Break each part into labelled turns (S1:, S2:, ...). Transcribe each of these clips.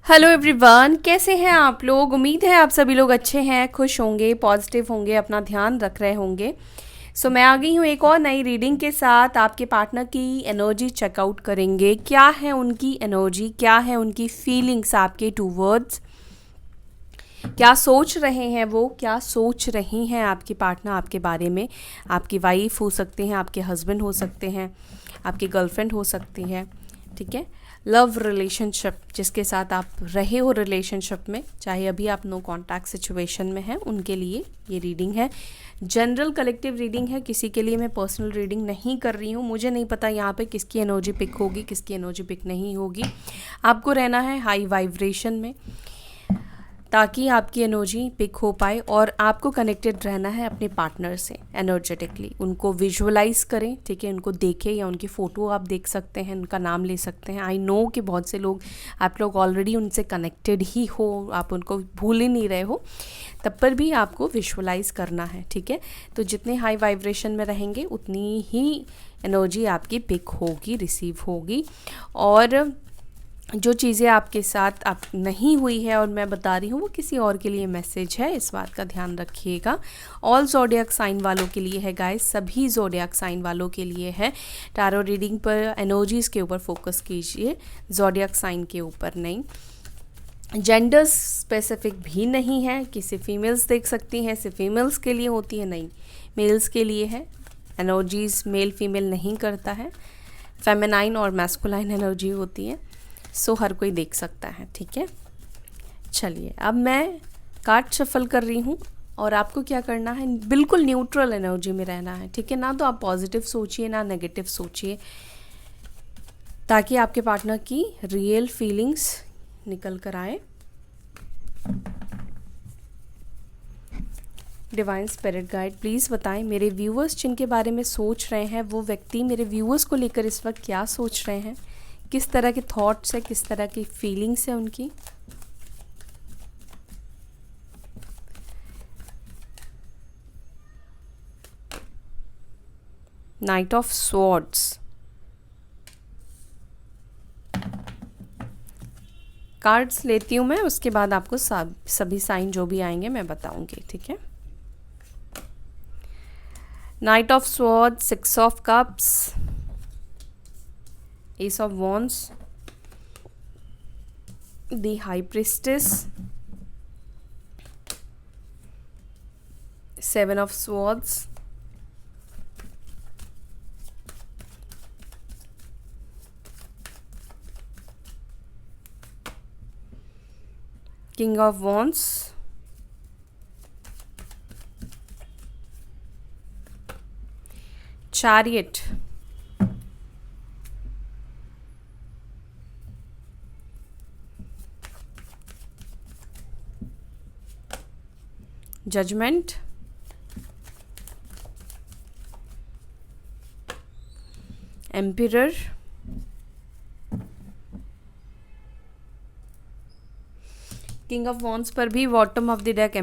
S1: Hello everyone, कैसे हैं आप लोग। उम्मीद है आप सभी लोग अच्छे हैं, खुश होंगे, पॉजिटिव होंगे, अपना ध्यान रख रहे होंगे। मैं आ गई हूँ एक और नई रीडिंग के साथ। आपके पार्टनर की एनर्जी चेकआउट करेंगे। क्या है उनकी एनर्जी, क्या है उनकी फीलिंग्स आपके टूवर्ड्स, क्या सोच रहे हैं वो, क्या सोच रही हैं आपके पार्टनर आपके बारे में। आपकी वाइफ हो सकते हैं, आपके हस्बैंड हो सकते हैं, आपकी गर्लफ्रेंड हो सकती है, ठीक है। लव रिलेशनशिप जिसके साथ आप रहे हो रिलेशनशिप में, चाहे अभी आप नो कॉन्टैक्ट सिचुएशन में हैं, उनके लिए ये रीडिंग है। जनरल कलेक्टिव रीडिंग है, किसी के लिए मैं पर्सनल रीडिंग नहीं कर रही हूँ। मुझे नहीं पता यहाँ पे किसकी एनर्जी पिक होगी, किसकी एनर्जी पिक नहीं होगी। आपको रहना है हाई वाइब्रेशन में ताकि आपकी एनर्जी पिक हो पाए, और आपको कनेक्टेड रहना है अपने पार्टनर से एनर्जेटिकली। उनको विजुअलाइज करें, ठीक है, उनको देखें या उनकी फ़ोटो आप देख सकते हैं, उनका नाम ले सकते हैं। आई नो कि बहुत से लोग, आप लोग ऑलरेडी उनसे कनेक्टेड ही हो, आप उनको भूल ही नहीं रहे हो, तब पर भी आपको विजुअलाइज करना है, ठीक है। तो जितने हाई वाइब्रेशन में रहेंगे उतनी ही एनर्जी आपकी पिक होगी, रिसीव होगी। और जो चीज़ें आपके साथ आप नहीं हुई है और मैं बता रही हूँ, वो किसी और के लिए मैसेज है, इस बात का ध्यान रखिएगा। ऑल ज़ोडिएक साइन वालों के लिए है गाइस, सभी ज़ोडिएक साइन वालों के लिए है। टैरो रीडिंग पर एनर्जीज़ के ऊपर फोकस कीजिए, ज़ोडिएक साइन के ऊपर नहीं। जेंडर्स स्पेसिफिक भी नहीं है कि सिर्फ फीमेल्स देख सकती हैं, सिर्फ फीमेल्स के लिए होती है, नहीं, मेल्स के लिए है। एनर्जीज़ मेल फीमेल नहीं करता है, फेमिनाइन और मैस्कुलाइन एनर्जी होती है। हर कोई देख सकता है, ठीक है। चलिए, अब मैं कार्ड शफल कर रही हूँ और आपको क्या करना है, बिल्कुल न्यूट्रल एनर्जी में रहना है, ठीक है। ना तो आप पॉजिटिव सोचिए ना नेगेटिव सोचिए, ताकि आपके पार्टनर की रियल फीलिंग्स निकल कर आए। डिवाइन स्पिरिट गाइड प्लीज़ बताएं, मेरे व्यूअर्स जिनके बारे में सोच रहे हैं, वो व्यक्ति मेरे व्यूअर्स को लेकर इस वक्त क्या सोच रहे हैं, किस तरह के थॉट्स है, किस तरह की फीलिंग्स है उनकी। नाइट ऑफ स्वॉर्ड्स, कार्ड्स लेती हूँ मैं, उसके बाद आपको सभी साइन जो भी आएंगे मैं बताऊंगी, ठीक है। Night of swords, six of cups, Ace of Wands, the High Priestess, Seven of Swords, King of Wands, Chariot, Judgment, Emperor, king of wands पर भी bottom of the deck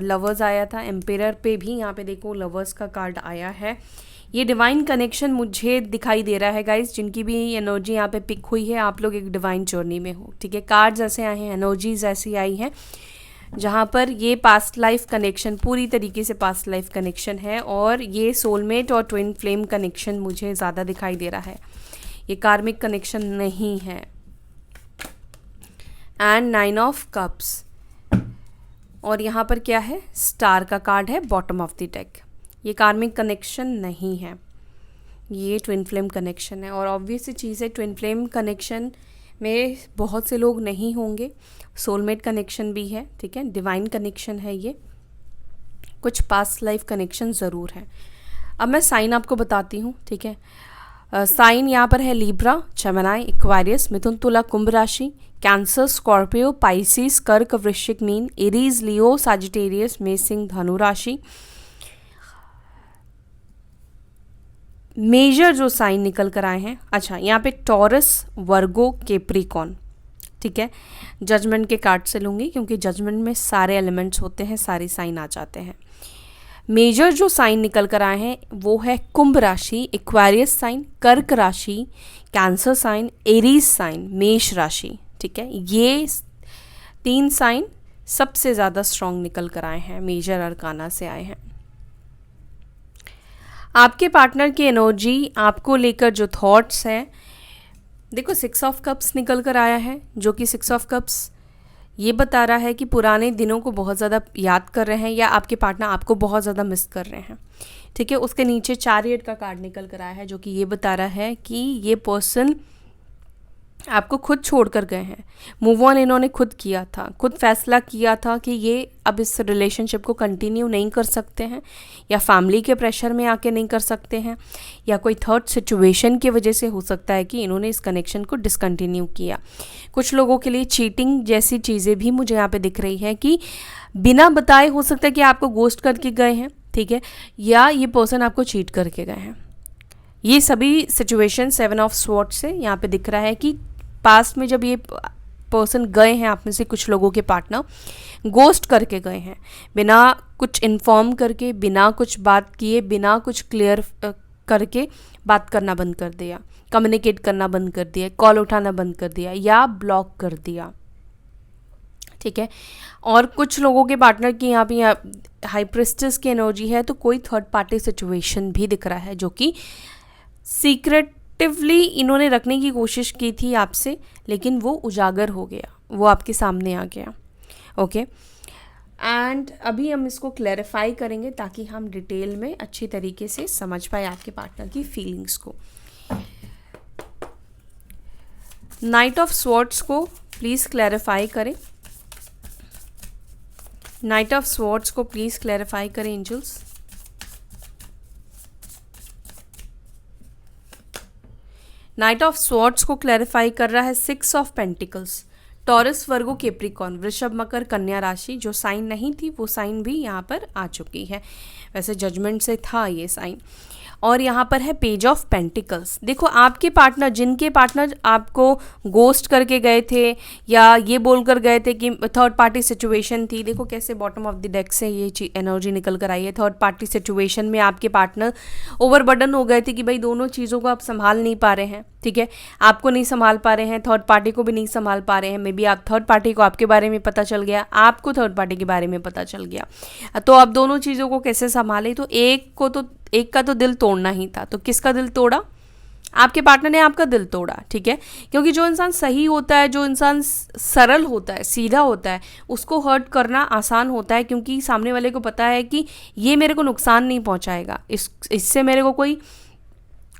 S1: lovers आया था, एम्पेरर पे भी यहाँ पे देखो लवर्स का कार्ड आया है। ये डिवाइन कनेक्शन मुझे दिखाई दे रहा है गाइज, जिनकी भी एनर्जी यहाँ पे पिक हुई है, आप लोग एक डिवाइन जर्नी में हो, ठीक है। कार्ड्स ऐसे आए हैं, एनर्जीज ऐसी आई हैं जहाँ पर ये पास्ट लाइफ कनेक्शन, पूरी तरीके से पास्ट लाइफ कनेक्शन है, और ये सोलमेट और ट्विन फ्लेम कनेक्शन मुझे ज़्यादा दिखाई दे रहा है, ये कार्मिक कनेक्शन नहीं है। एंड 9 ऑफ कप्स, और यहाँ पर क्या है, स्टार का कार्ड है बॉटम ऑफ द डेक। ये कार्मिक कनेक्शन नहीं है, ये ट्विन फ्लेम कनेक्शन है। और ऑब्वियस सी चीज़ है, ट्विन फ्लेम कनेक्शन में बहुत से लोग नहीं होंगे, सोलमेट कनेक्शन भी है, ठीक है, डिवाइन कनेक्शन है, ये कुछ पास्ट लाइफ कनेक्शन ज़रूर है। अब मैं साइन आपको बताती हूँ, ठीक है। साइन यहाँ पर है लीब्रा, जेमिनी, एक्वेरियस, मिथुन, तुला, कुंभ राशि, कैंसर, स्कॉर्पियो, पाइसिस, कर्क, वृश्चिक, मीन, एरीज, लियो, सजिटेरियस, मेष, धनु राशि। मेजर जो साइन निकल कर आए हैं, अच्छा यहाँ पे टॉरस, वर्गो, कैप्रिकॉर्न, ठीक है। जजमेंट के कार्ड से लूँगी क्योंकि जजमेंट में सारे एलिमेंट्स होते हैं, सारे साइन आ जाते हैं। मेजर जो साइन निकल कर आए हैं वो है कुंभ राशि, एक्वेरियस साइन, कर्क राशि, कैंसर साइन, एरीज साइन, मेष राशि, ठीक है। ये 3 साइन सबसे ज़्यादा स्ट्रॉन्ग निकल कर आए हैं, मेजर अरकाना से आए हैं। आपके पार्टनर की एनर्जी, आपको लेकर जो थॉट्स हैं, देखो 6 ऑफ कप्स निकल कर आया है, जो कि 6 ऑफ कप्स ये बता रहा है कि पुराने दिनों को बहुत ज़्यादा याद कर रहे हैं या आपके पार्टनर आपको बहुत ज़्यादा मिस कर रहे हैं। ठीक है, उसके नीचे चैरियट का कार्ड निकल कर आया है, जो कि ये बता रहा है कि ये पर्सन आपको खुद छोड़ कर गए हैं। मूव ऑन इन्होंने खुद किया था, खुद फैसला किया था कि ये अब इस रिलेशनशिप को कंटिन्यू नहीं कर सकते हैं, या फैमिली के प्रेशर में आके नहीं कर सकते हैं, या कोई थर्ड सिचुएशन की वजह से हो सकता है कि इन्होंने इस कनेक्शन को डिसकंटिन्यू किया। कुछ लोगों के लिए चीटिंग जैसी चीज़ें भी मुझे यहाँ पे दिख रही हैं कि बिना बताए हो सकता है कि आपको गोस्ट करके गए हैं, ठीक है, या ये पर्सन आपको चीट करके गए हैं। ये सभी सिचुएशन 7 ऑफ स्वॉर्ड्स से यहाँ पे दिख रहा है कि पास्ट में जब ये पर्सन गए हैं, आप में से कुछ लोगों के पार्टनर गोस्ट करके गए हैं, बिना कुछ इन्फॉर्म करके, बिना कुछ बात किए, बिना कुछ क्लियर करके बात करना बंद कर दिया, कम्युनिकेट करना बंद कर दिया, कॉल उठाना बंद कर दिया या ब्लॉक कर दिया। ठीक है, और कुछ लोगों के पार्टनर की यहाँ पे हाई प्रिस्टेस की एनर्जी है, तो कोई थर्ड पार्टी सिचुएशन भी दिख रहा है, जो कि सीक्रेटिवली इन्होंने रखने की कोशिश की थी आपसे, लेकिन वो उजागर हो गया, वो आपके सामने आ गया। ओके, एंड अभी हम इसको क्लैरिफाई करेंगे ताकि हम डिटेल में अच्छी तरीके से समझ पाए आपके पार्टनर की फीलिंग्स को। नाइट ऑफ स्वॉर्ड्स को प्लीज़ क्लैरिफाई करें, नाइट ऑफ स्वॉर्ड्स को प्लीज़ क्लैरिफाई करें एंजल्स। नाइट ऑफ स्वॉर्ड्स को क्लैरिफाई कर रहा है 6 of pentacles, taurus, Virgo, Capricorn, वृषभ, मकर, कन्या राशि। जो साइन नहीं थी वो साइन भी यहाँ पर आ चुकी है, वैसे जजमेंट से था ये साइन। और यहाँ पर है पेज ऑफ पेंटिकल्स। देखो आपके पार्टनर, जिनके पार्टनर आपको गोस्ट करके गए थे या ये बोलकर गए थे कि थर्ड पार्टी सिचुएशन थी, देखो कैसे बॉटम ऑफ द डेक से ये एनर्जी निकल कर आई है। थर्ड पार्टी सिचुएशन में आपके पार्टनर ओवरबर्डन हो गए थे कि भाई दोनों चीज़ों को आप संभाल नहीं पा रहे हैं, ठीक है, आपको नहीं संभाल पा रहे हैं, थर्ड पार्टी को भी नहीं संभाल पा रहे हैं। मे बी आप थर्ड पार्टी को आपके बारे में पता चल गया, आपको थर्ड पार्टी के बारे में पता चल गया, तो आप दोनों चीज़ों को कैसे संभाले। तो एक का तो दिल तोड़ना ही था, तो किसका दिल तोड़ा? आपके पार्टनर ने आपका दिल तोड़ा, ठीक है, क्योंकि जो इंसान सही होता है, जो इंसान सरल होता है, सीधा होता है, उसको हर्ट करना आसान होता है, क्योंकि सामने वाले को पता है कि ये मेरे को नुकसान नहीं पहुंचाएगा, इससे मेरे को कोई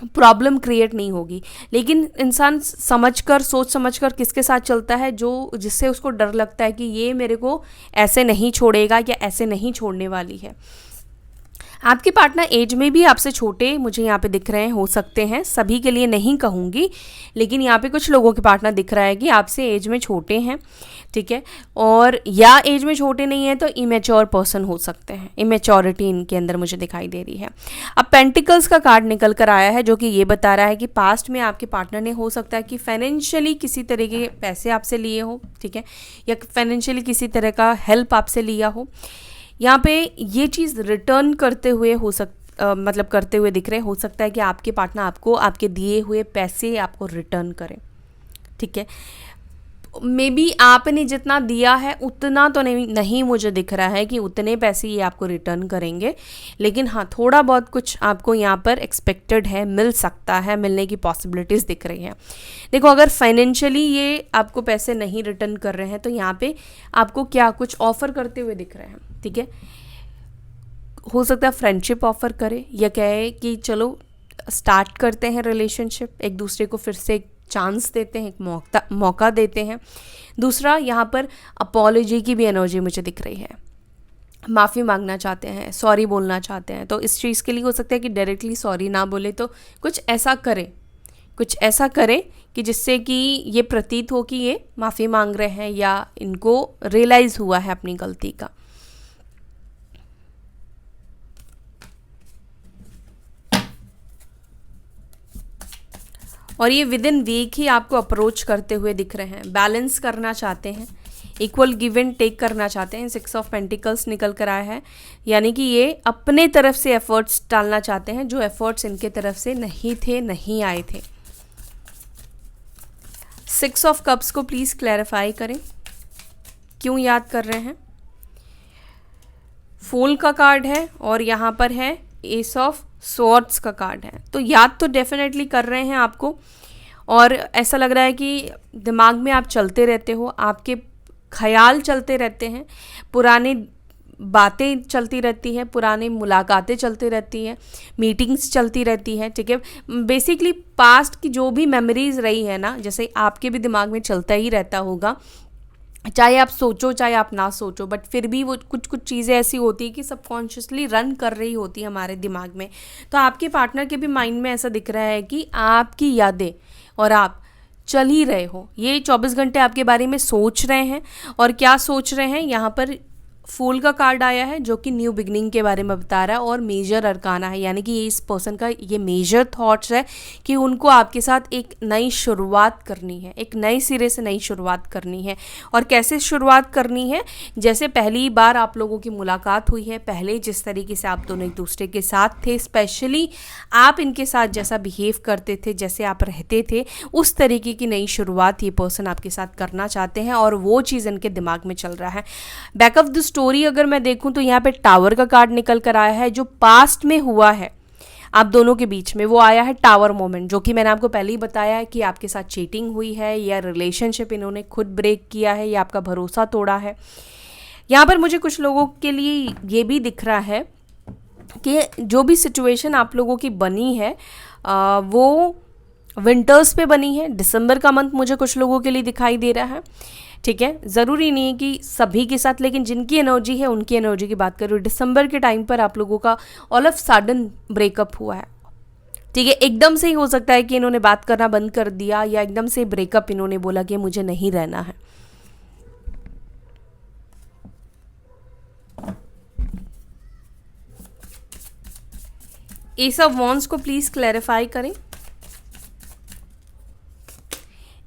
S1: प्रॉब्लम क्रिएट नहीं होगी। लेकिन इंसान समझकर, सोच समझकर किसके साथ चलता है, जो जिससे उसको डर लगता है कि ये मेरे को ऐसे नहीं छोड़ेगा या ऐसे नहीं छोड़ने वाली है। आपके पार्टनर एज में भी आपसे छोटे मुझे यहाँ पे दिख रहे हैं, हो सकते हैं, सभी के लिए नहीं कहूँगी, लेकिन यहाँ पे कुछ लोगों के पार्टनर दिख रहा है कि आपसे एज में छोटे हैं, ठीक है, और या एज में छोटे नहीं है तो इमेच्योर पर्सन हो सकते हैं, इमेच्योरिटी इनके अंदर मुझे दिखाई दे रही है। अब पेंटिकल्स का कार्ड निकल कर आया है, जो कि ये बता रहा है कि पास्ट में आपके पार्टनर ने हो सकता है कि फाइनेंशियली किसी तरह के पैसे आपसे लिए हो, ठीक है, या फाइनेंशियली किसी तरह का हेल्प आपसे लिया हो। यहाँ पे ये चीज़ रिटर्न करते हुए मतलब करते हुए दिख रहे, हो सकता है कि आपके पार्टनर आपको आपके दिए हुए पैसे आपको रिटर्न करें, ठीक है। मे बी आपने जितना दिया है उतना तो नहीं मुझे दिख रहा है कि उतने पैसे ये आपको रिटर्न करेंगे, लेकिन हाँ थोड़ा बहुत कुछ आपको यहाँ पर एक्सपेक्टेड है, मिल सकता है, मिलने की पॉसिबिलिटीज़ दिख रही हैं। देखो अगर फाइनेंशियली ये आपको पैसे नहीं रिटर्न कर रहे हैं तो यहाँ पे आपको क्या कुछ ऑफ़र करते हुए दिख रहे हैं, ठीक है। हो सकता है फ्रेंडशिप ऑफ़र करे या कहे कि चलो स्टार्ट करते हैं रिलेशनशिप, एक दूसरे को फिर से चांस देते हैं, एक मौका देते हैं। दूसरा यहाँ पर अपॉलॉजी की भी एनर्जी मुझे दिख रही है, माफ़ी मांगना चाहते हैं, सॉरी बोलना चाहते हैं। तो इस चीज़ के लिए हो सकता है कि डायरेक्टली सॉरी ना बोले तो कुछ ऐसा करें कि जिससे कि ये प्रतीत हो कि ये माफ़ी मांग रहे हैं या इनको रियलाइज़ हुआ है अपनी गलती का। और ये विद इन वीक ही आपको अप्रोच करते हुए दिख रहे हैं, बैलेंस करना चाहते हैं, इक्वल गिव एंड टेक करना चाहते हैं। 6 ऑफ पेंटिकल्स निकल कर आया है, यानी कि ये अपने तरफ से एफर्ट्स डालना चाहते हैं जो एफर्ट्स इनके तरफ से नहीं आए थे। 6 ऑफ कप्स को प्लीज़ क्लैरिफाई करें। क्यों याद कर रहे हैं? फूल का कार्ड है और यहाँ पर है एस ऑफ स्वॉर्ड्स का कार्ड है, तो याद तो डेफिनेटली कर रहे हैं आपको, और ऐसा लग रहा है कि दिमाग में आप चलते रहते हो, आपके ख्याल चलते रहते हैं, पुरानी बातें चलती रहती हैं, पुरानी मुलाकातें चलती रहती हैं, मीटिंग्स चलती रहती हैं, ठीक है। बेसिकली पास्ट की जो भी मेमोरीज रही है ना, जैसे आपके भी दिमाग में चलता ही रहता होगा, चाहे आप सोचो चाहे आप ना सोचो, बट फिर भी वो कुछ कुछ चीज़ें ऐसी होती है कि सबकॉन्शियसली रन कर रही होती है हमारे दिमाग में। तो आपके पार्टनर के भी माइंड में ऐसा दिख रहा है कि आपकी यादें और आप चल ही रहे हो, ये 24 घंटे आपके बारे में सोच रहे हैं। और क्या सोच रहे हैं, यहाँ पर फूल का कार्ड आया है जो कि न्यू बिगनिंग के बारे में बता रहा है, और मेजर अरकाना है, यानी कि इस पर्सन का ये मेजर थॉट्स है कि उनको आपके साथ एक नई शुरुआत करनी है, एक नए सिरे से नई शुरुआत करनी है। और कैसे शुरुआत करनी है, जैसे पहली बार आप लोगों की मुलाकात हुई है, पहले जिस तरीके से आप दोनों एक दूसरे के साथ थे, स्पेशली आप इनके साथ जैसा बिहेव करते थे, जैसे आप रहते थे, उस तरीके की नई शुरुआत ये पर्सन आपके साथ करना चाहते हैं, और वो चीज़ इनके दिमाग में चल रहा है। बैक ऑफ द स्टोरी अगर मैं देखूं तो यहाँ पे टावर का कार्ड निकल कर आया है, जो पास्ट में हुआ है आप दोनों के बीच में, वो आया है टावर मोमेंट, जो कि मैंने आपको पहले ही बताया है कि आपके साथ चीटिंग हुई है, या रिलेशनशिप इन्होंने खुद ब्रेक किया है, या आपका भरोसा तोड़ा है। यहाँ पर मुझे कुछ लोगों के लिए ये भी दिख रहा है कि जो भी सिचुएशन आप लोगों की बनी है वो विंटर्स पे बनी है। दिसंबर का मंथ मुझे कुछ लोगों के लिए दिखाई दे रहा है, ठीक है। ज़रूरी नहीं है कि सभी के साथ, लेकिन जिनकी एनर्जी है उनकी एनर्जी की बात करूँ, दिसंबर के टाइम पर आप लोगों का ऑल ऑफ सडन ब्रेकअप हुआ है, ठीक है। एकदम से ही हो सकता है कि इन्होंने बात करना बंद कर दिया, या एकदम से ब्रेकअप इन्होंने बोला कि मुझे नहीं रहना है। एस ऑफ वॉन्ड्स को प्लीज़ क्लैरिफाई करें।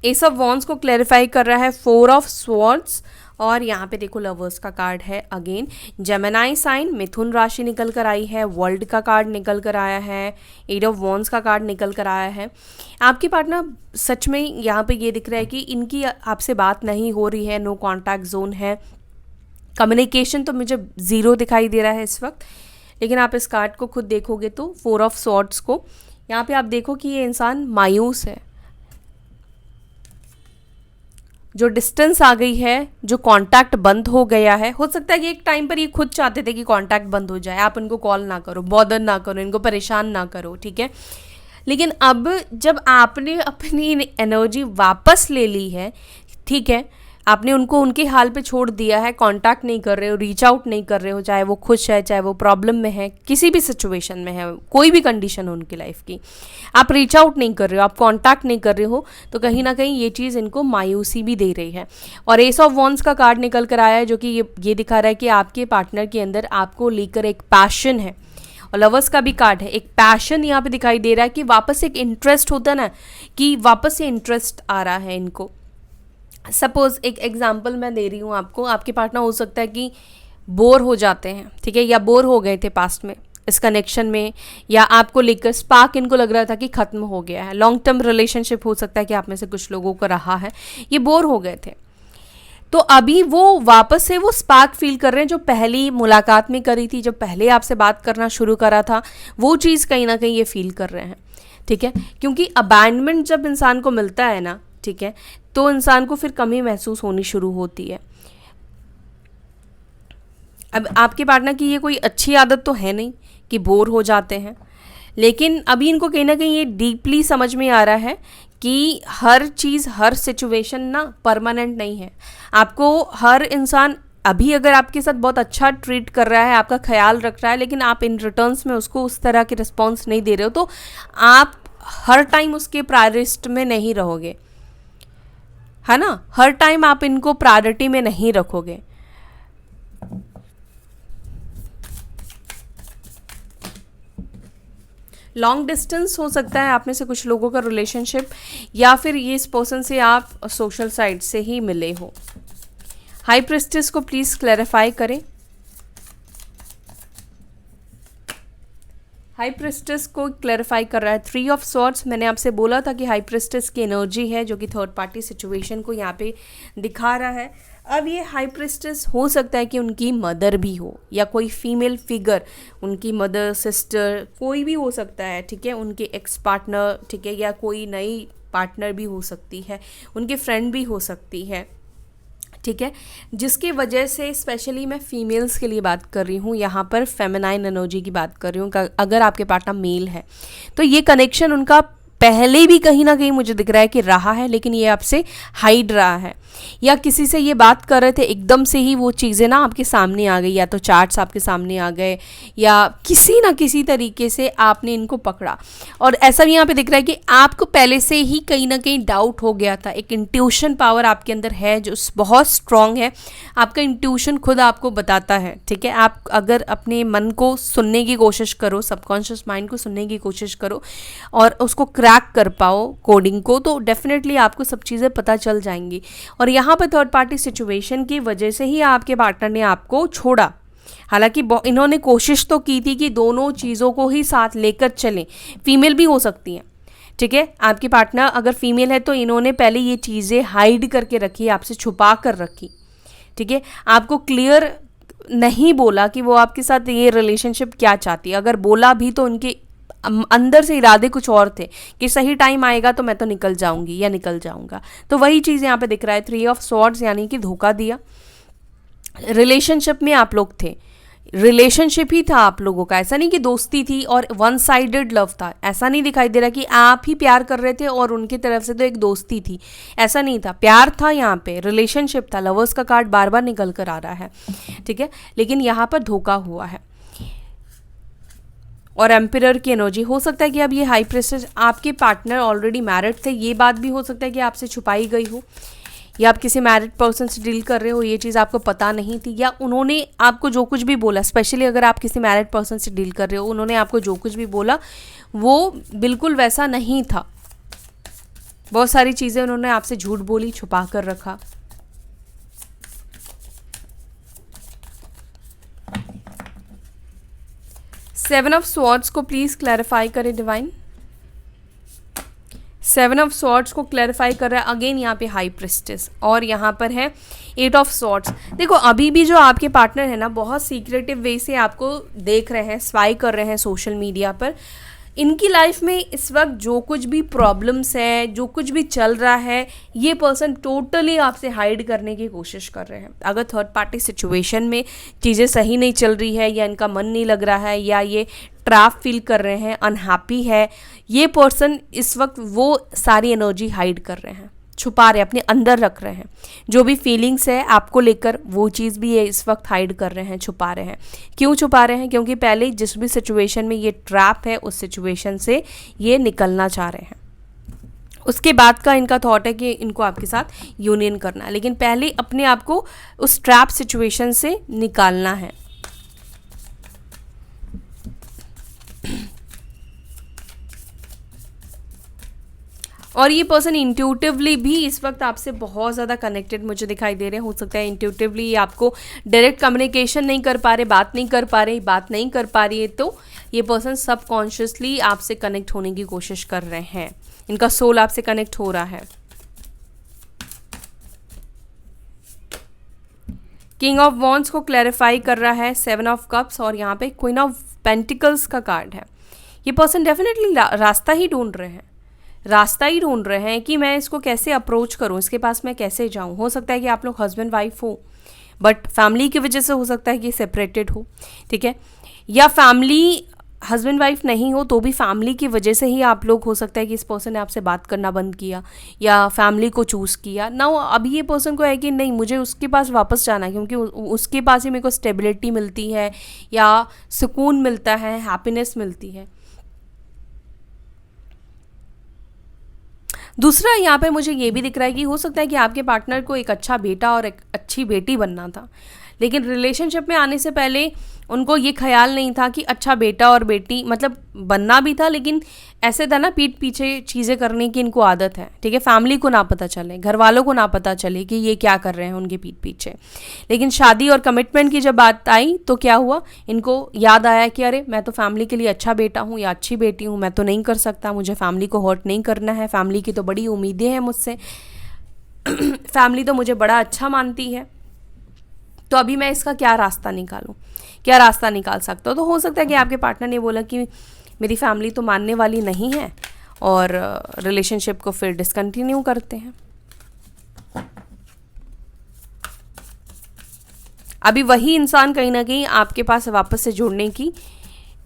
S1: एस ऑफ वॉन्ड्स को क्लैरिफाई कर रहा है 4 ऑफ स्वॉर्ड्स, और यहाँ पे देखो लवर्स का कार्ड है अगेन। जेमिनी साइन, मिथुन राशि निकल कर आई है, वर्ल्ड का कार्ड निकल कर आया है, 8 ऑफ वॉन्ड्स का कार्ड निकल कर आया है। आपके पार्टनर सच में यहाँ पे ये दिख रहा है कि इनकी आपसे बात नहीं हो रही है, नो कॉन्टैक्ट जोन है, कम्युनिकेशन तो मुझे ज़ीरो दिखाई दे रहा है इस वक्त। लेकिन आप इस कार्ड को खुद देखोगे तो 4 ऑफ स्वॉर्ड्स को यहाँ पे आप देखो कि ये इंसान मायूस है, जो डिस्टेंस आ गई है, जो कांटेक्ट बंद हो गया है। हो सकता है कि एक टाइम पर ये खुद चाहते थे कि कांटेक्ट बंद हो जाए, आप इनको कॉल ना करो, बॉदर ना करो, इनको परेशान ना करो, ठीक है। लेकिन अब जब आपने अपनी एनर्जी वापस ले ली है, ठीक है, आपने उनको उनके हाल पे छोड़ दिया है, कांटेक्ट नहीं कर रहे हो, रीच आउट नहीं कर रहे हो, चाहे वो खुश है, चाहे वो प्रॉब्लम में है, किसी भी सिचुएशन में है, कोई भी कंडीशन हो उनकी लाइफ की, आप रीच आउट नहीं कर रहे हो, आप कांटेक्ट नहीं कर रहे हो, तो कहीं ना कहीं ये चीज़ इनको मायूसी भी दे रही है। और एस ऑफ वॉन्ड्स का कार्ड निकल कर आया है, जो कि ये दिखा रहा है कि आपके पार्टनर के अंदर आपको लेकर एक पैशन है। और लवर्स का भी कार्ड है, एक पैशन यहाँ पे दिखाई दे रहा है कि वापस एक इंटरेस्ट होता है ना, कि वापस से इंटरेस्ट आ रहा है इनको। सपोज एक एग्जांपल मैं दे रही हूँ आपको, आपके पार्टनर हो सकता है कि बोर हो जाते हैं, ठीक है, या बोर हो गए थे पास्ट में इस कनेक्शन में, या आपको लेकर स्पार्क इनको लग रहा था कि ख़त्म हो गया है। लॉन्ग टर्म रिलेशनशिप हो सकता है कि आप में से कुछ लोगों को रहा है, ये बोर हो गए थे, तो अभी वो वापस से वो स्पार्क फील कर रहे हैं जो पहली मुलाकात में करी थी, जब पहले आपसे बात करना शुरू करा था, वो चीज़ कहीं ना कहीं ये फील कर रहे हैं, ठीक है। क्योंकि अबैंडमेंट जब इंसान को मिलता है ना, ठीक है, तो इंसान को फिर कमी महसूस होनी शुरू होती है। अब आपके पार्टनर की ये कोई अच्छी आदत तो है नहीं कि बोर हो जाते हैं, लेकिन अभी इनको कहीं ना कहीं ये डीपली समझ में आ रहा है कि हर चीज़, हर सिचुएशन ना परमानेंट नहीं है। आपको हर इंसान अभी अगर आपके साथ बहुत अच्छा ट्रीट कर रहा है, आपका ख्याल रख रहा है, लेकिन आप इन रिटर्न्स में उसको उस तरह के रिस्पॉन्स नहीं दे रहे हो, तो आप हर टाइम उसके प्रायोरिस्ट में नहीं रहोगे, है ना, हर टाइम आप इनको प्रायोरिटी में नहीं रखोगे। लॉन्ग डिस्टेंस हो सकता है आप में से कुछ लोगों का रिलेशनशिप, या फिर ये इस पर्सन से आप सोशल साइट से ही मिले हो। हाई प्रिस्टेस को प्लीज क्लैरिफाई करें। हाई प्रेस्टिस को क्लैरिफाई कर रहा है 3 ऑफ सॉर्ड्स। मैंने आपसे बोला था कि हाई प्रेस्टिस की एनर्जी है जो कि थर्ड पार्टी सिचुएशन को यहाँ पे दिखा रहा है। अब ये हाई प्रेस्टिस हो सकता है कि उनकी मदर भी हो या कोई फीमेल फिगर, उनकी मदर, सिस्टर, कोई भी हो सकता है, ठीक है, उनके एक्स पार्टनर, ठीक है, या कोई नई पार्टनर भी हो सकती है, उनके फ्रेंड भी हो सकती है, ठीक है, जिसके वजह से स्पेशली मैं फीमेल्स के लिए बात कर रही हूँ, यहाँ पर फेमिनाइन एनर्जी की बात कर रही हूँ। अगर आपके पार्टनर मेल है तो ये कनेक्शन उनका पहले भी कहीं ना कहीं मुझे दिख रहा है कि रहा है, लेकिन ये आपसे हाइड रहा है, या किसी से ये बात कर रहे थे एकदम से ही वो चीज़ें ना आपके सामने आ गई, या तो चार्ट्स आपके सामने आ गए, या किसी ना किसी तरीके से आपने इनको पकड़ा। और ऐसा भी यहाँ पे दिख रहा है कि आपको पहले से ही कहीं ना कहीं डाउट हो गया था। एक इंट्यूशन पावर आपके अंदर है जो बहुत स्ट्रांग है, आपका इंट्यूशन खुद आपको बताता है, ठीक है। आप अगर अपने मन को सुनने की कोशिश करो, सबकॉन्शियस माइंड को सुनने की कोशिश करो और उसको क्रैक कर पाओ कोडिंग को, तो डेफिनेटली आपको सब चीज़ें पता चल जाएंगी। और यहाँ पर थर्ड पार्टी सिचुएशन की वजह से ही आपके पार्टनर ने आपको छोड़ा। हालांकि इन्होंने कोशिश तो की थी कि दोनों चीज़ों को ही साथ लेकर चलें, फीमेल भी हो सकती हैं, ठीक है। आपकी पार्टनर अगर फीमेल है तो इन्होंने पहले ये चीज़ें हाइड करके रखी, आपसे छुपा कर रखी, ठीक है। आपको क्लियर नहीं बोला कि वो आपके साथ ये रिलेशनशिप क्या चाहती है। अगर बोला भी तो उनके अंदर से इरादे कुछ और थे कि सही टाइम आएगा तो मैं तो निकल जाऊंगी या निकल जाऊंगा। तो वही चीज़ यहाँ पे दिख रहा है, 3 ऑफ सॉर्ड्स, यानी कि धोखा दिया। रिलेशनशिप में आप लोग थे, रिलेशनशिप ही था आप लोगों का, ऐसा नहीं कि दोस्ती थी और वन साइडेड लव था, ऐसा नहीं दिखाई दे रहा कि आप ही प्यार कर रहे थे और उनकी तरफ से तो एक दोस्ती थी, ऐसा नहीं था। प्यार था, यहाँ पे रिलेशनशिप था। लवर्स का कार्ड बार बार निकल कर आ रहा है, ठीक है, लेकिन यहाँ पर धोखा हुआ है। और एम्पिरर की एनर्जी हो सकता है कि अब ये हाई प्रेस्टिज आपके पार्टनर ऑलरेडी मैरिड थे, ये बात भी हो सकता है कि आपसे छुपाई गई हो, या आप किसी मैरिड पर्सन से डील कर रहे हो, ये चीज़ आपको पता नहीं थी, या उन्होंने आपको जो कुछ भी बोला, स्पेशली अगर आप किसी मैरिड पर्सन से डील कर रहे हो, उन्होंने आपको जो कुछ भी बोला वो बिल्कुल वैसा नहीं था। बहुत सारी चीज़ें उन्होंने आपसे झूठ बोली, छुपा कर रखा। सेवन ऑफ स्वॉर्ड्स को प्लीज क्लैरिफाई करें डिवाइन। 7 ऑफ सॉर्ड्स को क्लैरिफाई कर रहा है अगेन यहाँ पे हाई प्रिस्टेस, और यहाँ पर है 8 ऑफ सॉर्ड्स। देखो अभी भी जो आपके पार्टनर है ना, बहुत सीक्रेटिव वे से आपको देख रहे हैं, स्पाई कर रहे हैं सोशल मीडिया पर। इनकी लाइफ में इस वक्त जो कुछ भी प्रॉब्लम्स है, जो कुछ भी चल रहा है, ये पर्सन टोटली आपसे हाइड करने की कोशिश कर रहे हैं। अगर थर्ड पार्टी सिचुएशन में चीज़ें सही नहीं चल रही है, या इनका मन नहीं लग रहा है, या ये ट्रैप फील कर रहे हैं, अनहैप्पी है, ये पर्सन इस वक्त वो सारी एनर्जी हाइड कर रहे हैं, छुपा रहे हैं, अपने अंदर रख रहे हैं। जो भी फीलिंग्स है आपको लेकर, वो चीज़ भी ये इस वक्त हाइड कर रहे हैं, छुपा रहे हैं। क्यों छुपा रहे हैं? क्योंकि पहले जिस भी सिचुएशन में ये ट्रैप है, उस सिचुएशन से ये निकलना चाह रहे हैं। उसके बाद का इनका थॉट है कि इनको आपके साथ यूनियन करना है, लेकिन पहले अपने आप को उस ट्रैप सिचुएशन से निकालना है। और ये पर्सन इंट्यूटिवली भी इस वक्त आपसे बहुत ज़्यादा कनेक्टेड मुझे दिखाई दे रहे हैं। हो सकता है इंट्यूटिवली आपको डायरेक्ट कम्युनिकेशन नहीं कर पा रहे, बात नहीं कर पा रही है, तो ये पर्सन सबकॉन्शियसली आपसे कनेक्ट होने की कोशिश कर रहे हैं। इनका सोल आपसे कनेक्ट हो रहा है। किंग ऑफ वॉन्ड्स को क्लैरिफाई कर रहा है 7 ऑफ कप्स, और यहाँ पे क्वीन ऑफ पेंटिकल्स का कार्ड है। ये पर्सन डेफिनेटली रास्ता ही ढूंढ रहे हैं कि मैं इसको कैसे अप्रोच करूं, इसके पास मैं कैसे जाऊं। हो सकता है कि आप लोग हस्बैंड वाइफ हो, बट फैमिली की वजह से हो सकता है कि सेपरेटेड हो, ठीक है, या फैमिली हस्बैंड वाइफ नहीं हो तो भी फैमिली की वजह से ही आप लोग, हो सकता है कि इस पर्सन ने आपसे बात करना बंद किया या फैमिली को चूज़ किया ना। अभी ये पर्सन को है कि नहीं, मुझे उसके पास वापस जाना है, क्योंकि उसके पास ही मेरे को स्टेबिलिटी मिलती है, या सुकून मिलता है, हैप्पीनेस मिलती है। दूसरा यहाँ पे मुझे ये भी दिख रहा है कि हो सकता है कि आपके पार्टनर को एक अच्छा बेटा और एक अच्छी बेटी बनना था, लेकिन रिलेशनशिप में आने से पहले उनको ये ख्याल नहीं था कि अच्छा बेटा और बेटी, मतलब बनना भी था लेकिन ऐसे था ना पीठ पीछे चीज़ें करने की इनको आदत है, ठीक है। फैमिली को ना पता चले, घर वालों को ना पता चले कि ये क्या कर रहे हैं उनके पीठ पीछे। लेकिन शादी और कमिटमेंट की जब बात आई तो क्या हुआ, इनको याद आया कि अरे मैं तो फैमिली के लिए अच्छा बेटा हूँ या अच्छी बेटी हूँ, मैं तो नहीं कर सकता, मुझे फैमिली को हर्ट नहीं करना है, फैमिली की तो बड़ी उम्मीदें हैं मुझसे, फैमिली तो मुझे बड़ा अच्छा मानती है, तो अभी मैं इसका क्या रास्ता निकालूं, क्या रास्ता निकाल सकता हूँ। तो हो सकता है कि आपके पार्टनर ने बोला कि मेरी फैमिली तो मानने वाली नहीं है और रिलेशनशिप को फिर डिसकंटिन्यू करते हैं। अभी वही इंसान कहीं ना कहीं आपके पास वापस से जुड़ने की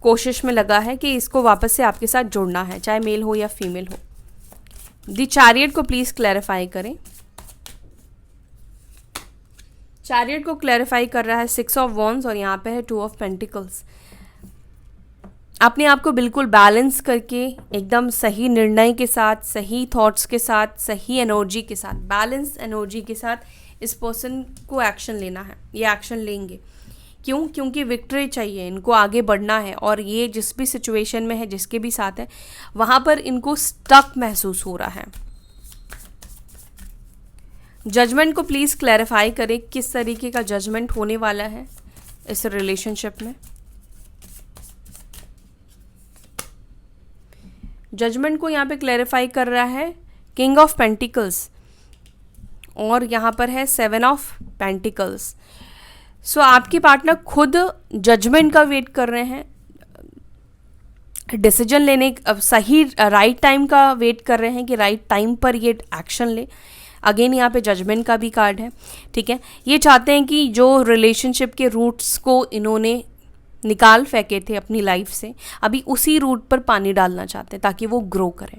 S1: कोशिश में लगा है कि इसको वापस से आपके साथ जुड़ना है, चाहे मेल हो या फीमेल हो। दी चैरियट को प्लीज़ क्लैरिफाई करें। चैरियट को क्लैरिफाई कर रहा है 6 ऑफ वॉन्ड्स और यहाँ पे है 2 ऑफ पेंटिकल्स। अपने आप को बिल्कुल बैलेंस करके एकदम सही निर्णय के साथ, सही थॉट्स के साथ, सही एनर्जी के साथ, बैलेंस एनर्जी के साथ इस पर्सन को एक्शन लेना है, ये एक्शन लेंगे। क्यों? क्योंकि विक्ट्री चाहिए, इनको आगे बढ़ना है और ये जिस भी सिचुएशन में है, जिसके भी साथ है, वहाँ पर इनको स्टक महसूस हो रहा है। जजमेंट को प्लीज़ क्लैरिफाई करें, किस तरीके का जजमेंट होने वाला है इस रिलेशनशिप में। जजमेंट को यहाँ पे क्लैरिफाई कर रहा है किंग ऑफ पेंटिकल्स और यहाँ पर है 7 ऑफ पेंटिकल्स। सो आपके पार्टनर खुद जजमेंट का वेट कर रहे हैं, डिसीजन लेने, सही राइट टाइम का वेट कर रहे हैं कि राइट टाइम पर ये एक्शन ले। अगेन यहाँ पे जजमेंट का भी कार्ड है, ठीक है। ये चाहते हैं कि जो रिलेशनशिप के रूट्स को इन्होंने निकाल फेंके थे अपनी लाइफ से, अभी उसी रूट पर पानी डालना चाहते हैं ताकि वो ग्रो करें।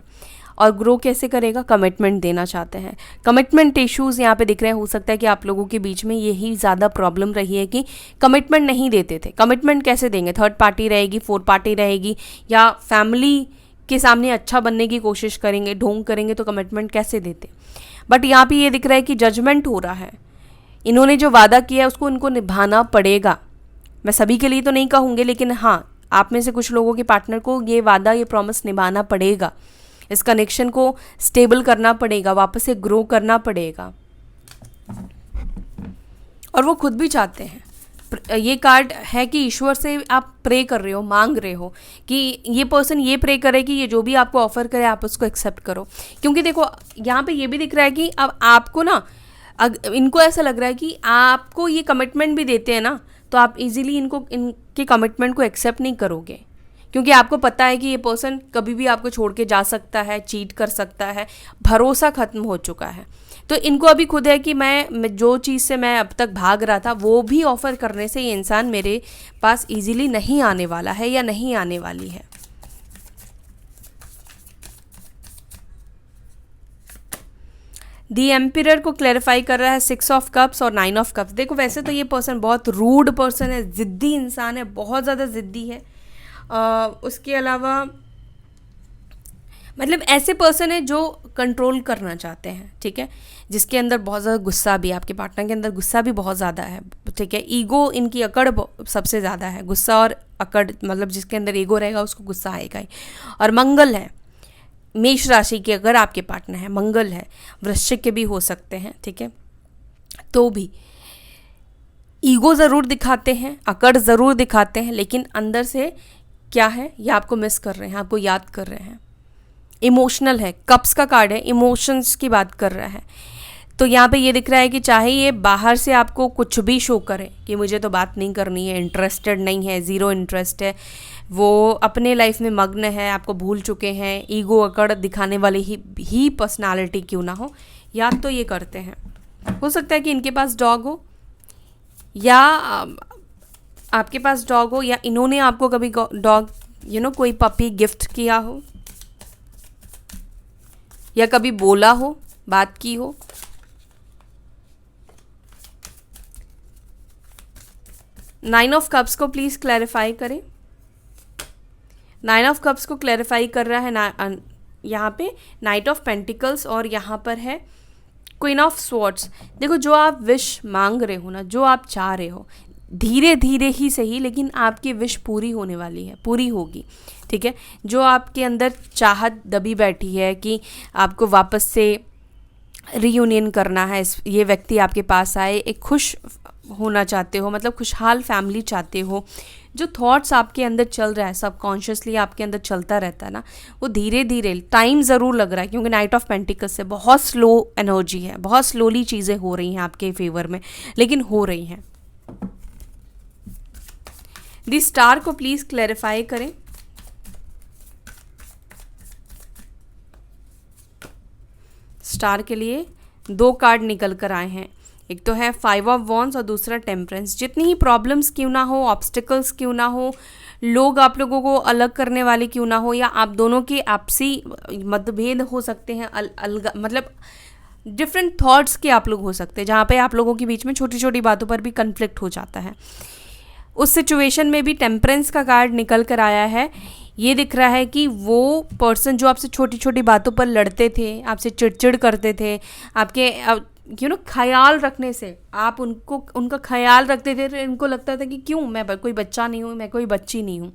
S1: और ग्रो कैसे करेगा? कमिटमेंट देना चाहते हैं। कमिटमेंट इश्यूज़ यहाँ पे दिख रहे हैं। हो सकता है कि आप लोगों के बीच में यही ज़्यादा प्रॉब्लम रही है कि कमिटमेंट नहीं देते थे। कमिटमेंट कैसे देंगे? थर्ड पार्टी रहेगी, फोर्थ पार्टी रहेगी, या फैमिली के सामने अच्छा बनने की कोशिश करेंगे, ढोंग करेंगे, तो कमिटमेंट कैसे देते? बट यहाँ पे ये दिख रहा है कि जजमेंट हो रहा है। इन्होंने जो वादा किया है उसको इनको निभाना पड़ेगा। मैं सभी के लिए तो नहीं कहूँगी, लेकिन हाँ, आप में से कुछ लोगों के पार्टनर को ये वादा, ये प्रॉमिस निभाना पड़ेगा। इस कनेक्शन को स्टेबल करना पड़ेगा, वापस से ग्रो करना पड़ेगा। और वो खुद भी चाहते हैं। ये कार्ड है कि ईश्वर से आप प्रे कर रहे हो, मांग रहे हो कि ये पर्सन ये प्रे करे कि ये जो भी आपको ऑफर करे आप उसको एक्सेप्ट करो। क्योंकि देखो यहाँ पे ये भी दिख रहा है कि अब आपको ना, इनको ऐसा लग रहा है कि आपको ये कमिटमेंट भी देते हैं ना, तो आप इजीली इनके कमिटमेंट को एक्सेप्ट नहीं करोगे, क्योंकि आपको पता है कि ये पर्सन कभी भी आपको छोड़ के जा सकता है, चीट कर सकता है, भरोसा खत्म हो चुका है। तो इनको अभी खुद है कि मैं जो चीज़ से मैं अब तक भाग रहा था वो भी ऑफ़र करने से ये इंसान मेरे पास इजीली नहीं आने वाला है या नहीं आने वाली है। दी एम्पियर को क्लैरिफाई कर रहा है 6 ऑफ कप्स और 9 ऑफ कप्स। देखो वैसे तो ये पर्सन बहुत रूड पर्सन है, ज़िद्दी इंसान है, बहुत ज़्यादा ज़िद्दी है। उसके अलावा मतलब ऐसे पर्सन है जो कंट्रोल करना चाहते हैं, ठीक है, जिसके अंदर बहुत ज़्यादा गुस्सा भी है। आपके पार्टनर के अंदर गुस्सा भी बहुत ज़्यादा है, ठीक है। ईगो, इनकी अकड़ सबसे ज़्यादा है। गुस्सा और अकड़, मतलब जिसके अंदर ईगो रहेगा उसको गुस्सा आएगा ही। और मंगल है मेष राशि के, अगर आपके पार्टनर है, मंगल है, वृश्चिक के भी हो सकते हैं, ठीक है। तो भी ईगो ज़रूर दिखाते हैं, अकड़ ज़रूर दिखाते हैं, लेकिन अंदर से क्या है, ये आपको मिस कर रहे हैं, आपको याद कर रहे हैं। इमोशनल है, कप्स का कार्ड है, इमोशंस की बात कर रहा है। तो यहाँ पे ये दिख रहा है कि चाहे ये बाहर से आपको कुछ भी शो करे कि मुझे तो बात नहीं करनी है, इंटरेस्टेड नहीं है, ज़ीरो इंटरेस्ट है, वो अपने लाइफ में मग्न है, आपको भूल चुके हैं, ईगो अकड़ दिखाने वाली ही पर्सनालिटी क्यों ना हो, याद तो ये करते हैं। हो सकता है कि इनके पास डॉग हो या आपके पास डॉग हो, या इन्होंने आपको कभी डॉग कोई पपी गिफ्ट किया हो, या कभी बोला हो, बात की हो। नाइन ऑफ कप्स को प्लीज़ क्लैरिफाई करें। नाइन ऑफ कप्स को क्लैरिफाई कर रहा है यहाँ पे नाइट ऑफ पेंटिकल्स और यहाँ पर है क्वीन ऑफ स्वॉर्ड्स, देखो जो आप विश मांग रहे हो ना, जो आप चाह रहे हो, धीरे धीरे ही सही लेकिन आपकी विश पूरी होने वाली है, पूरी होगी, ठीक है। जो आपके अंदर चाहत दबी बैठी है कि आपको वापस से रीयूनियन करना है, ये व्यक्ति आपके पास आए, एक खुश होना चाहते हो, मतलब खुशहाल फैमिली चाहते हो, जो थॉट्स आपके अंदर चल रहा है, सबकॉन्शियसली आपके अंदर चलता रहता है ना, वो धीरे धीरे, टाइम ज़रूर लग रहा है क्योंकि नाइट ऑफ पेंटिकल्स से बहुत स्लो एनर्जी है, बहुत स्लोली चीज़ें हो रही हैं आपके फेवर में, लेकिन हो रही हैं। दी स्टार को प्लीज़ क्लैरिफाई करें। स्टार के लिए 2 कार्ड निकल कर आए हैं, एक तो है 5 ऑफ वॉन्ड्स और दूसरा टेम्परेंस। जितनी ही प्रॉब्लम्स क्यों ना हो, ऑब्स्टिकल्स क्यों ना हो, लोग आप लोगों को अलग करने वाले क्यों ना हो, या आप दोनों के आपसी मतभेद हो सकते हैं, अलग मतलब डिफरेंट थॉट्स के आप लोग हो सकते हैं, जहाँ पे आप लोगों के बीच में छोटी छोटी बातों पर भी कन्फ्लिक्ट हो जाता है। उस सिचुएशन में भी टेम्परेंस का कार्ड निकल कर आया है। ये दिख रहा है कि वो पर्सन जो आपसे छोटी छोटी बातों पर लड़ते थे, आपसे चिड़चिड़ करते थे, आपके ख्याल रखने से, आप उनका ख्याल रखते थे, तो इनको लगता था कि क्यों, मैं कोई बच्चा नहीं हूँ, मैं कोई बच्ची नहीं हूँ।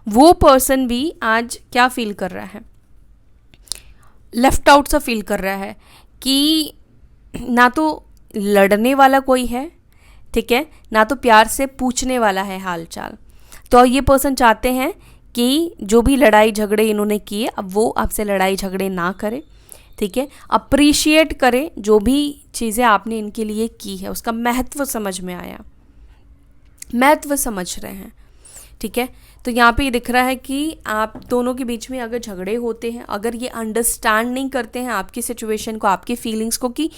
S1: वो पर्सन भी आज क्या फील कर रहा है, लेफ्ट आउट सा फील कर रहा है कि ना तो लड़ने वाला कोई है, ठीक है, ना तो प्यार से पूछने वाला है हाल चाल। तो ये पर्सन चाहते हैं कि जो भी लड़ाई झगड़े इन्होंने किए, अब वो आपसे लड़ाई झगड़े ना करे, ठीक है, अप्रिशिएट करें जो भी चीज़ें आपने इनके लिए की है, उसका महत्व समझ में आया, महत्व समझ रहे हैं, ठीक है। तो यहाँ पे ये दिख रहा है कि आप दोनों के बीच में अगर झगड़े होते हैं, अगर ये अंडरस्टैंड नहीं करते हैं आपकी सिचुएशन को, आपकी फीलिंग्स को, कि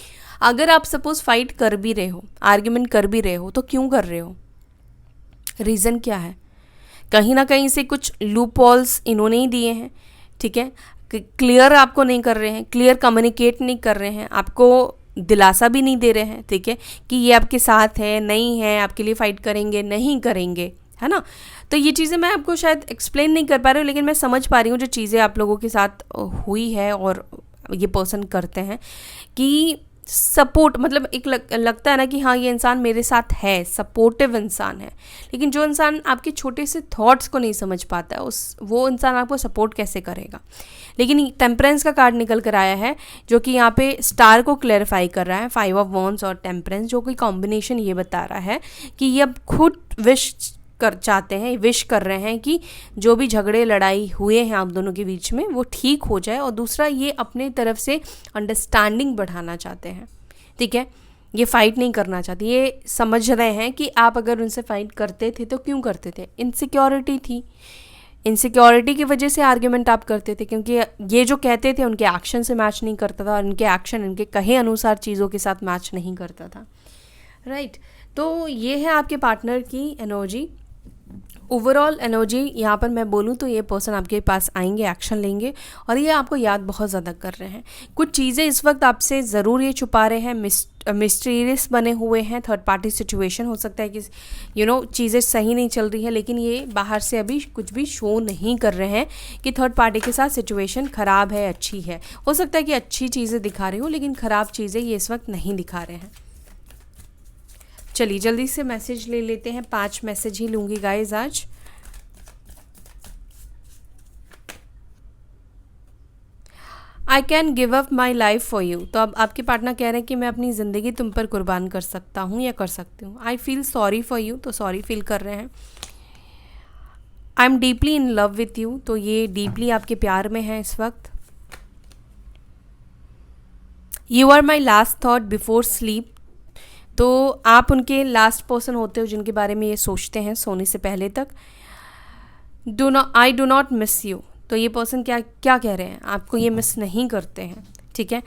S1: अगर आप सपोज फाइट कर भी रहे हो, आर्ग्यूमेंट कर भी रहे हो, तो क्यों कर रहे हो, रीज़न क्या है, कहीं ना कहीं से कुछ लूप हॉल्स इन्होंने ही दिए हैं, ठीक है, क्लियर आपको नहीं कर रहे हैं, क्लियर कम्युनिकेट नहीं कर रहे हैं, आपको दिलासा भी नहीं दे रहे हैं, ठीक है, कि ये आपके साथ है, नहीं है, आपके लिए फ़ाइट करेंगे, नहीं करेंगे, है ना। तो ये चीज़ें मैं आपको शायद एक्सप्लेन नहीं कर पा रही हूँ, लेकिन मैं समझ पा रही हूँ जो चीज़ें आप लोगों के साथ हुई है और ये पर्सन करते हैं कि सपोर्ट, मतलब एक लगता है ना कि हाँ ये इंसान मेरे साथ है, सपोर्टिव इंसान है, लेकिन जो इंसान आपके छोटे से थॉट्स को नहीं समझ पाता है, वो इंसान आपको सपोर्ट कैसे करेगा। लेकिन टेम्परेंस का कार्ड निकल कर आया है जो कि यहाँ पे स्टार को क्लैरिफाई कर रहा है, 5 ऑफ वॉन्ड्स और टेम्परेंस, जो कि कॉम्बिनेशन ये बता रहा है कि ये अब खुद विश चाहते हैं, विश कर रहे हैं कि जो भी झगड़े लड़ाई हुए हैं आप दोनों के बीच में वो ठीक हो जाए, और दूसरा ये अपने तरफ से अंडरस्टैंडिंग बढ़ाना चाहते हैं, ठीक है, ये फ़ाइट नहीं करना चाहते। ये समझ रहे हैं कि आप अगर उनसे फ़ाइट करते थे तो क्यों करते थे, इनसिक्योरिटी थी, इनसिक्योरिटी की वजह से आर्ग्यूमेंट आप करते थे, क्योंकि ये जो कहते थे उनके एक्शन से मैच नहीं करता था, और इनके एक्शन इनके कहे अनुसार चीज़ों के साथ मैच नहीं करता था, राइट। तो ये है आपके पार्टनर की एनर्जी, ओवरऑल एनर्जी। यहाँ पर मैं बोलूँ तो ये पर्सन आपके पास आएंगे, एक्शन लेंगे, और ये आपको याद बहुत ज़्यादा कर रहे हैं। कुछ चीज़ें इस वक्त आपसे ज़रूर ये छुपा रहे हैं, मिस्टीरियस बने हुए हैं, थर्ड पार्टी सिचुएशन हो सकता है कि चीज़ें सही नहीं चल रही है, लेकिन ये बाहर से अभी कुछ भी शो नहीं कर रहे हैं कि थर्ड पार्टी के साथ सिचुएशन ख़राब है, अच्छी है। हो सकता है कि अच्छी चीज़ें दिखा रही हो, लेकिन ख़राब चीज़ें ये इस वक्त नहीं दिखा रहे हैं। चलिए जल्दी से मैसेज ले लेते हैं, 5 मैसेज ही लूँगी गाइज आज। I can give up my life for you, तो अब आपके पार्टनर कह रहे हैं कि मैं अपनी ज़िंदगी तुम पर कुर्बान कर सकता हूँ या कर सकती हूँ। I feel sorry for you, तो सॉरी फील कर रहे हैं। I am deeply in love with you, तो ये डीपली आपके प्यार में है इस वक्त। You are my last thought before sleep, तो आप उनके लास्ट पर्सन होते हो जिनके बारे में ये सोचते हैं सोने से पहले तक। I do not miss you, तो ये पर्सन क्या कह रहे हैं, आपको ये मिस नहीं करते हैं, ठीक है।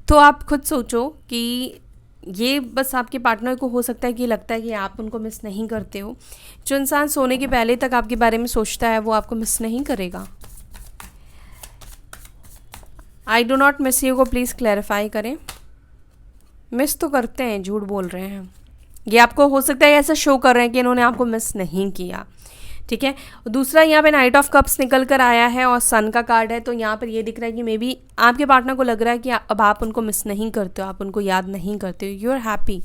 S1: तो आप खुद सोचो कि ये बस आपके पार्टनर को हो सकता है कि लगता है कि आप उनको मिस नहीं करते हो। जो इंसान सोने के पहले तक आपके बारे में सोचता है वो आपको मिस नहीं करेगा। I do not miss you को प्लीज़ क्लैरिफाई करें। मिस तो करते हैं, झूठ बोल रहे हैं। ये आपको हो सकता है ऐसा शो कर रहे हैं कि इन्होंने आपको मिस नहीं किया, ठीक है। दूसरा यहाँ पे नाइट ऑफ कप्स निकल कर आया है और सन का कार्ड है, तो यहाँ पर ये दिख रहा है कि मे बी आपके पार्टनर को लग रहा है कि अब आप उनको मिस नहीं करते हो, आप उनको याद नहीं करते हो, यू आर हैप्पी,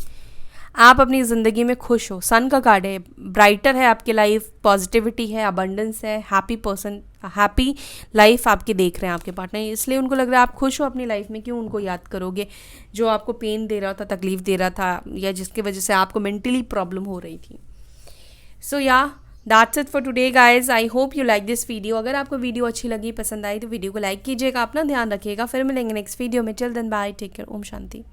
S1: आप अपनी ज़िंदगी में खुश हो। सन का कार्ड है, ब्राइटर है आपकी लाइफ, पॉजिटिविटी है, अबंडेंस है, हैप्पी पर्सन, हैप्पी लाइफ आपके देख रहे हैं आपके पार्टनर, इसलिए उनको लग रहा है आप खुश हो अपनी लाइफ में, क्यों उनको याद करोगे जो आपको पेन दे रहा था, तकलीफ दे रहा था, या जिसकी वजह से आपको मेंटली प्रॉब्लम हो रही थी। सो या that's it for today guys, I hope you like this video. अगर आपको वीडियो अच्छी लगी, पसंद आई, तो वीडियो को लाइक कीजिएगा, अपना ध्यान रखिएगा। फिर मिलेंगे नेक्स्ट वीडियो में। Till then bye, take care, ओम शांति।